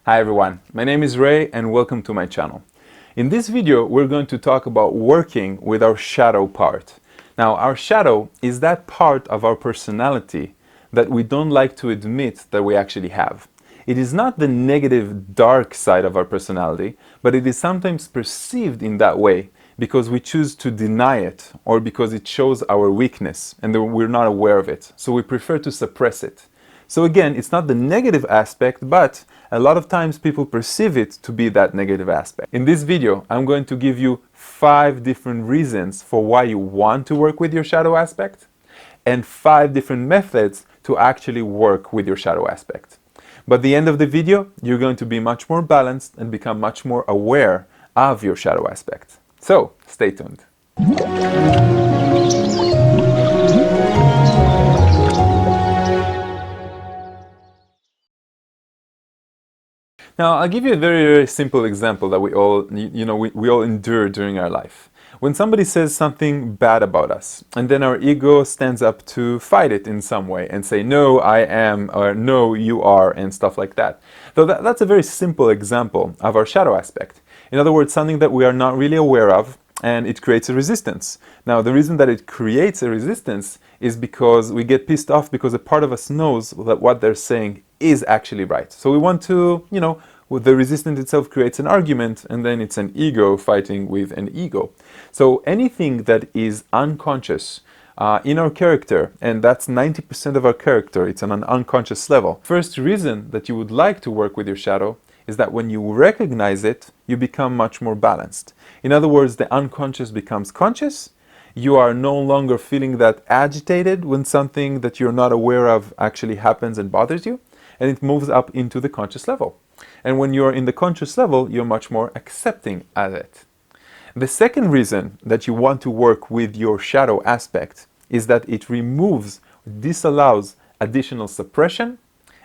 Hi everyone, my name is Ray and welcome to my channel. In this video we're going to talk about working with our shadow part. Now our shadow is that part of our personality that we don't like to admit that we actually have. It is not the negative dark side of our personality, but it is sometimes perceived in that way because we choose to deny it or because it shows our weakness and we're not aware of it. So we prefer to suppress it. So again, it's not the negative aspect, but a lot of times people perceive it to be that negative aspect. In this video, I'm going to give you 5 different reasons for why you want to work with your shadow aspect and 5 different methods to actually work with your shadow aspect. By the end of the video, you're going to be much more balanced and become much more aware of your shadow aspect. So, stay tuned. Now, I'll give you a very simple example that we all, we all endure during our life. When somebody says something bad about us, and then our ego stands up to fight it in some way and say, no, I am, or no, you are, and stuff like that. So that's a very simple example of our shadow aspect. In other words, something that we are not really aware of, and it creates a resistance. Now, the reason that it creates a resistance is because we get pissed off because a part of us knows that what they're saying is actually right. So we want to, the resistance itself creates an argument, and then it's an ego fighting with an ego. So anything that is unconscious in our character, and that's 90% of our character, it's on an unconscious level. First reason that you would like to work with your shadow is that when you recognize it, you become much more balanced. In other words, the unconscious becomes conscious. You are no longer feeling that agitated when something that you're not aware of actually happens and bothers you, and it moves up into the conscious level. And when you're in the conscious level, you're much more accepting of it. The second reason that you want to work with your shadow aspect is that it removes, disallows additional suppression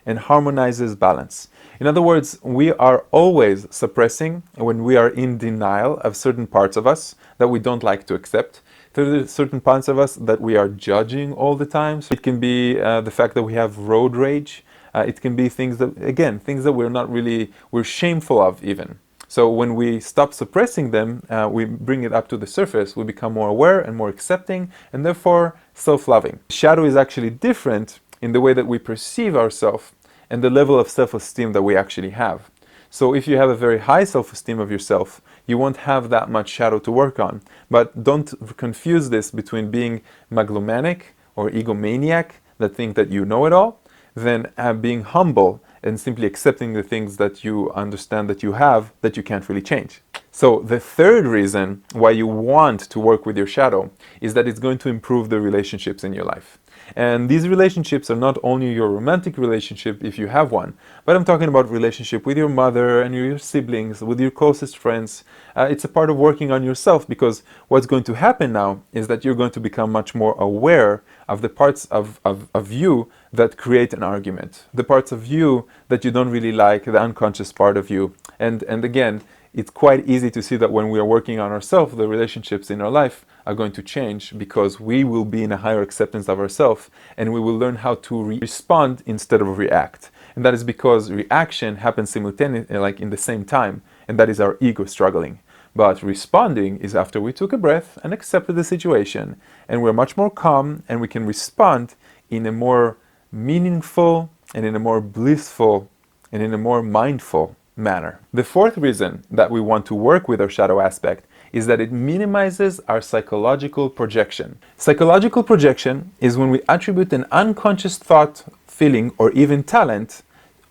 and harmonizes balance. In other words, we are always suppressing when we are in denial of certain parts of us that we don't like to accept. There are certain parts of us that we are judging all the time. So it can be the fact that we have road rage. It can be things that, again, things that we're shameful of even. So when we stop suppressing them, we bring it up to the surface, we become more aware and more accepting, and therefore self-loving. Shadow is actually different in the way that we perceive ourselves and the level of self-esteem that we actually have. So if you have a very high self-esteem of yourself, you won't have that much shadow to work on. But don't confuse this between being megalomaniac or egomaniac, that think that you know it all, than being humble and simply accepting the things that you understand that you have that you can't really change. So the third reason why you want to work with your shadow is that it's going to improve the relationships in your life. And these relationships are not only your romantic relationship if you have one, but I'm talking about relationship with your mother and your siblings, with your closest friends. It's a part of working on yourself, because what's going to happen now is that you're going to become much more aware of the parts of you that create an argument, the parts of you that you don't really like, the unconscious part of you. And again, it's quite easy to see that when we are working on ourselves, the relationships in our life are going to change, because we will be in a higher acceptance of ourselves and we will learn how to respond instead of react. And that is because reaction happens simultaneously, like in the same time, and that is our ego struggling. But responding is after we took a breath and accepted the situation, and we're much more calm and we can respond in a more meaningful and in a more blissful and in a more mindful manner. The fourth reason that we want to work with our shadow aspect is that it minimizes our psychological projection. Psychological projection is when we attribute an unconscious thought, feeling, or even talent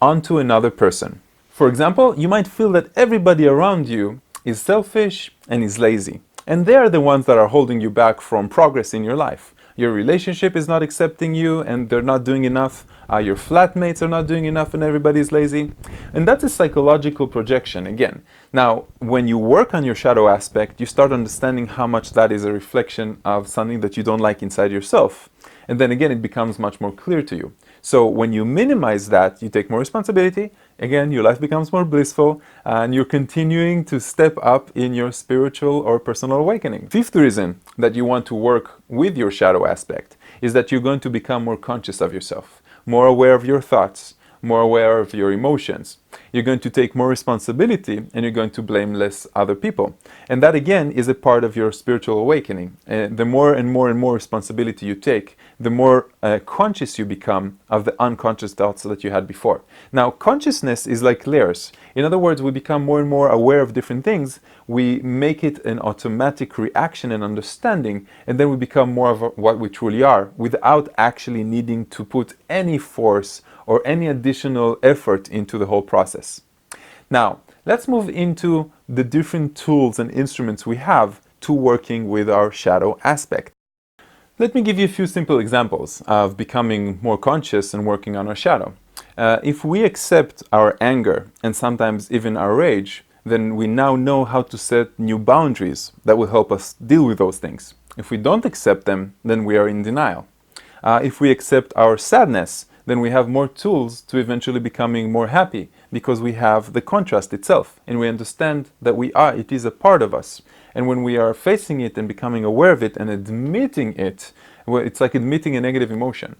onto another person. For example, you might feel that everybody around you is selfish and is lazy, and they are the ones that are holding you back from progress in your life. Your relationship is not accepting you and they're not doing enough. Your flatmates are not doing enough and everybody's lazy. And that's a psychological projection again. Now, when you work on your shadow aspect, you start understanding how much that is a reflection of something that you don't like inside yourself. And then again, it becomes much more clear to you. So when you minimize that, you take more responsibility. Again, your life becomes more blissful and you're continuing to step up in your spiritual or personal awakening. Fifth reason that you want to work with your shadow aspect is that you're going to become more conscious of yourself, more aware of your thoughts, more aware of your emotions. You're going to take more responsibility and you're going to blame less other people. And that again is a part of your spiritual awakening. The more and more and more responsibility you take, the more conscious you become of the unconscious thoughts that you had before. Now, consciousness is like layers. In other words, we become more and more aware of different things. We make it an automatic reaction and understanding, and then we become more of what we truly are without actually needing to put any force or any additional effort into the whole process. Now, let's move into the different tools and instruments we have to working with our shadow aspect. Let me give you a few simple examples of becoming more conscious and working on our shadow. If we accept our anger and sometimes even our rage, then we now know how to set new boundaries that will help us deal with those things. If we don't accept them, then we are in denial. If we accept our sadness, then we have more tools to eventually becoming more happy because we have the contrast itself and we understand that it is a part of us. And when we are facing it and becoming aware of it and admitting it, well, it's like admitting a negative emotion.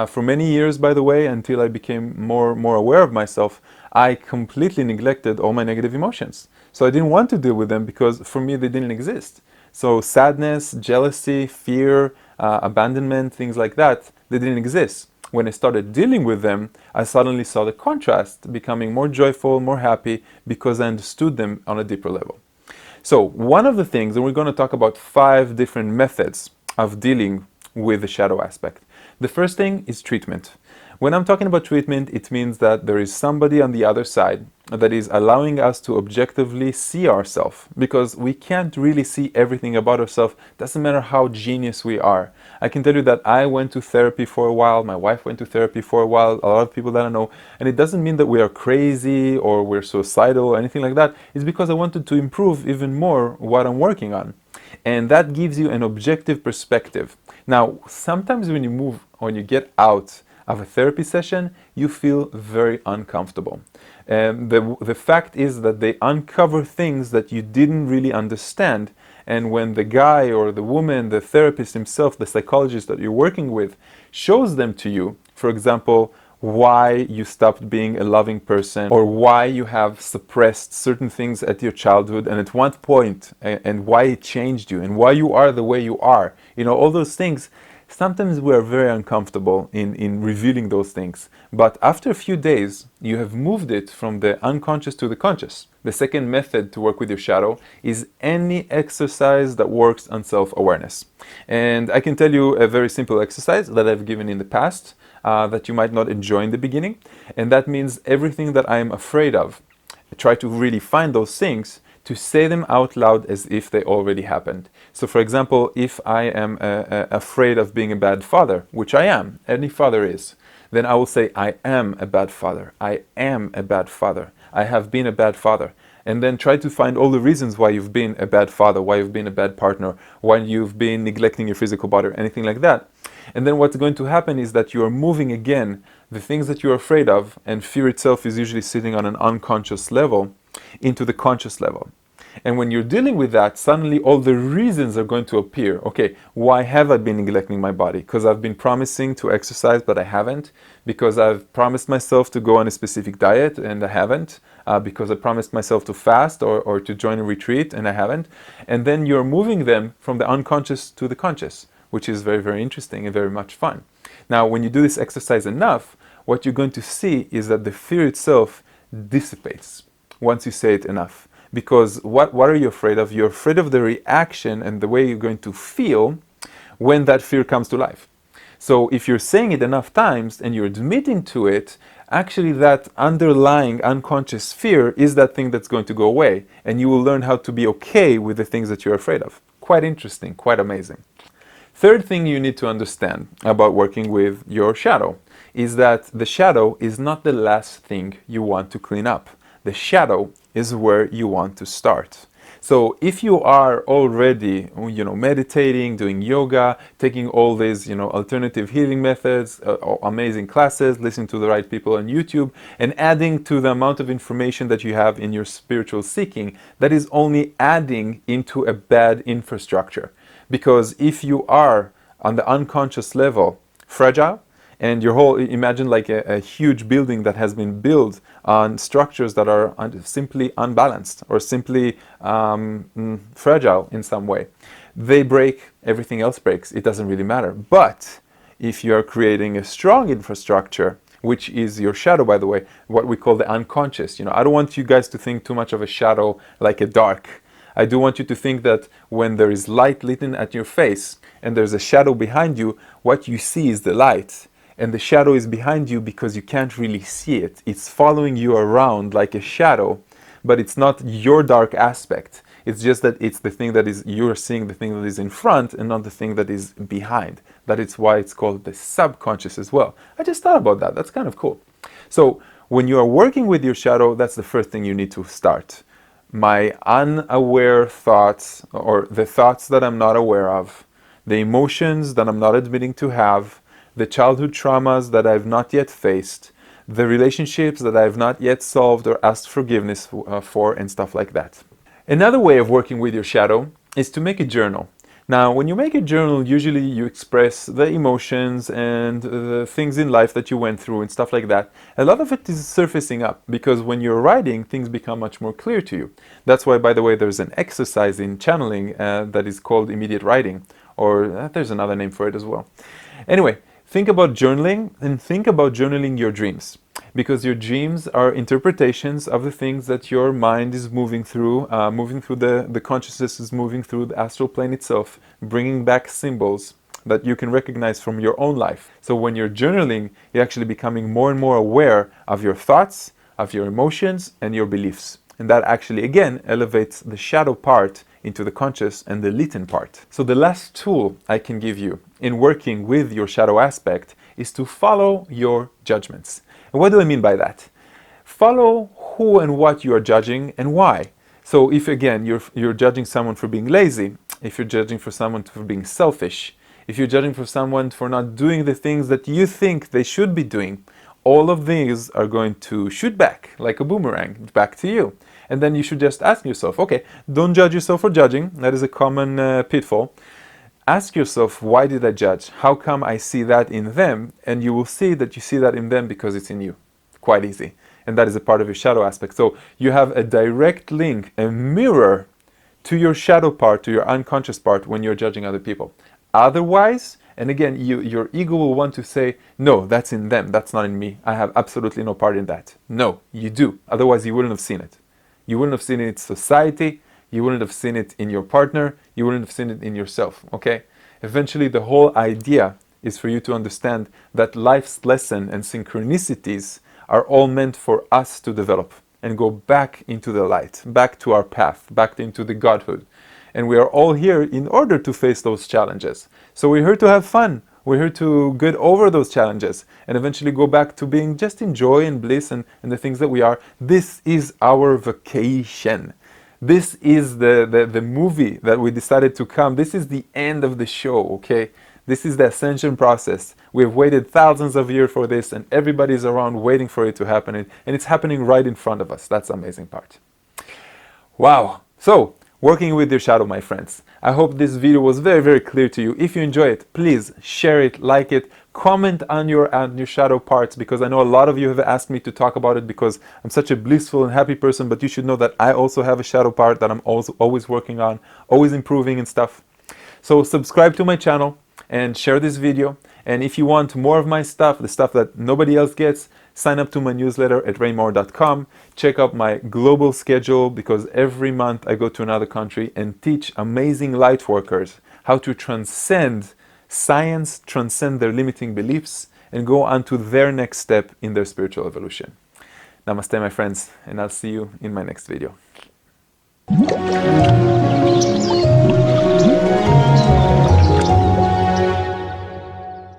For many years, by the way, until I became more aware of myself, I completely neglected all my negative emotions. So I didn't want to deal with them because for me they didn't exist. So sadness, jealousy, fear, abandonment, things like that, they didn't exist. When I started dealing with them, I suddenly saw the contrast, becoming more joyful, more happy, because I understood them on a deeper level. So one of the things, and we're going to talk about 5 different methods of dealing with the shadow aspect. The first thing is treatment. When I'm talking about treatment, it means that there is somebody on the other side that is allowing us to objectively see ourselves, because we can't really see everything about ourselves. Doesn't matter how genius we are. I can tell you that I went to therapy for a while, my wife went to therapy for a while, a lot of people that I know, and it doesn't mean that we are crazy or we're suicidal or anything like that. It's because I wanted to improve even more what I'm working on. And that gives you an objective perspective. Now, sometimes when you get out of a therapy session, you feel very uncomfortable. And the fact is that they uncover things that you didn't really understand. And when the guy or the woman, the therapist himself, the psychologist that you're working with, shows them to you, for example, why you stopped being a loving person, or why you have suppressed certain things at your childhood and at one point, and why it changed you, and why you are the way you are, all those things. Sometimes we are very uncomfortable in revealing those things, but after a few days, you have moved it from the unconscious to the conscious. The second method to work with your shadow is any exercise that works on self-awareness. And I can tell you a very simple exercise that I've given in the past that you might not enjoy in the beginning, and that means everything that I'm afraid of, try to really find those things, to say them out loud as if they already happened. So for example, if I am afraid of being a bad father, which I am, any father is, then I will say, I am a bad father. I am a bad father. I have been a bad father. And then try to find all the reasons why you've been a bad father, why you've been a bad partner, why you've been neglecting your physical body, or anything like that. And then what's going to happen is that you are moving again the things that you're afraid of, and fear itself is usually sitting on an unconscious level, into the conscious level. And when you're dealing with that, suddenly all the reasons are going to appear. Okay, why have I been neglecting my body? Because I've been promising to exercise, but I haven't. Because I've promised myself to go on a specific diet, and I haven't. Because I promised myself to fast or to join a retreat, and I haven't. And then you're moving them from the unconscious to the conscious, which is very, very interesting and very much fun. Now, when you do this exercise enough, what you're going to see is that the fear itself dissipates once you say it enough. Because what are you afraid of? You're afraid of the reaction and the way you're going to feel when that fear comes to life. So if you're saying it enough times and you're admitting to it, actually that underlying unconscious fear is that thing that's going to go away, and you will learn how to be okay with the things that you're afraid of. Quite interesting, quite amazing. Third thing you need to understand about working with your shadow is that the shadow is not the last thing you want to clean up. The shadow is where you want to start. So if you are already, meditating, doing yoga, taking all these, alternative healing methods, amazing classes, listening to the right people on YouTube, and adding to the amount of information that you have in your spiritual seeking, that is only adding into a bad infrastructure. Because if you are on the unconscious level fragile, And your whole, imagine like a huge building that has been built on structures that are simply unbalanced or simply fragile in some way. They break, everything else breaks. It doesn't really matter. But if you are creating a strong infrastructure, which is your shadow, by the way, what we call the unconscious. I don't want you guys to think too much of a shadow like a dark. I do want you to think that when there is light lit in at your face and there's a shadow behind you, what you see is the light. And the shadow is behind you because you can't really see it. It's following you around like a shadow, but it's not your dark aspect. It's just that it's the thing that is, you're seeing the thing that is in front and not the thing that is behind. That is why it's called the subconscious as well. I just thought about that. That's kind of cool. So when you are working with your shadow, that's the first thing you need to start. My unaware thoughts, or the thoughts that I'm not aware of, the emotions that I'm not admitting to have, the childhood traumas that I've not yet faced, the relationships that I've not yet solved or asked forgiveness for, and stuff like that. Another way of working with your shadow is to make a journal. Now, when you make a journal, usually you express the emotions and the things in life that you went through and stuff like that. A lot of it is surfacing up because when you're writing, things become much more clear to you. That's why, by the way, there's an exercise in channeling that is called immediate writing, or there's another name for it as well. Anyway, think about journaling and think about journaling your dreams. Because your dreams are interpretations of the things that your mind is moving through the consciousness is moving through the astral plane itself, bringing back symbols that you can recognize from your own life. So when you're journaling, you're actually becoming more and more aware of your thoughts, of your emotions, and your beliefs. And that actually, again, elevates the shadow part into the conscious and the latent part. So the last tool I can give you in working with your shadow aspect is to follow your judgments. And what do I mean by that? Follow who and what you are judging and why. So if again you're judging someone for being lazy, if you're judging for someone for being selfish, if you're judging for someone for not doing the things that you think they should be doing, all of these are going to shoot back like a boomerang back to you. And then you should just ask yourself, okay, don't judge yourself for judging. That is a common pitfall. Ask yourself, why did I judge? How come I see that in them? And you will see that you see that in them because it's in you. Quite easy. And that is a part of your shadow aspect. So you have a direct link, a mirror to your shadow part, to your unconscious part when you're judging other people. Otherwise, and again, your ego will want to say, no, that's in them, that's not in me. I have absolutely no part in that. No, you do. Otherwise, you wouldn't have seen it. You wouldn't have seen it in society. You wouldn't have seen it in your partner. You wouldn't have seen it in yourself, okay? Eventually, the whole idea is for you to understand that life's lesson and synchronicities are all meant for us to develop and go back into the light, back to our path, back into the godhood. And we are all here in order to face those challenges. So we're here to have fun. We're here to get over those challenges and eventually go back to being just in joy and bliss and the things that we are. This is our vacation. This is the movie that we decided to come. This is the end of the show, okay? This is the ascension process. We've waited thousands of years for this and everybody's around waiting for it to happen. And it's happening right in front of us. That's the amazing part. Wow. So, working with your shadow, my friends. I hope this video was very, very clear to you. If you enjoy it, please share it, like it, comment on your shadow parts, because I know a lot of you have asked me to talk about it because I'm such a blissful and happy person, but you should know that I also have a shadow part that I'm also always working on, always improving and stuff. So subscribe to my channel and share this video. And if you want more of my stuff, the stuff that nobody else gets, sign up to my newsletter at raymore.com. Check out my global schedule because every month I go to another country and teach amazing light workers how to transcend science, transcend their limiting beliefs, and go on to their next step in their spiritual evolution. Namaste, my friends, and I'll see you in my next video.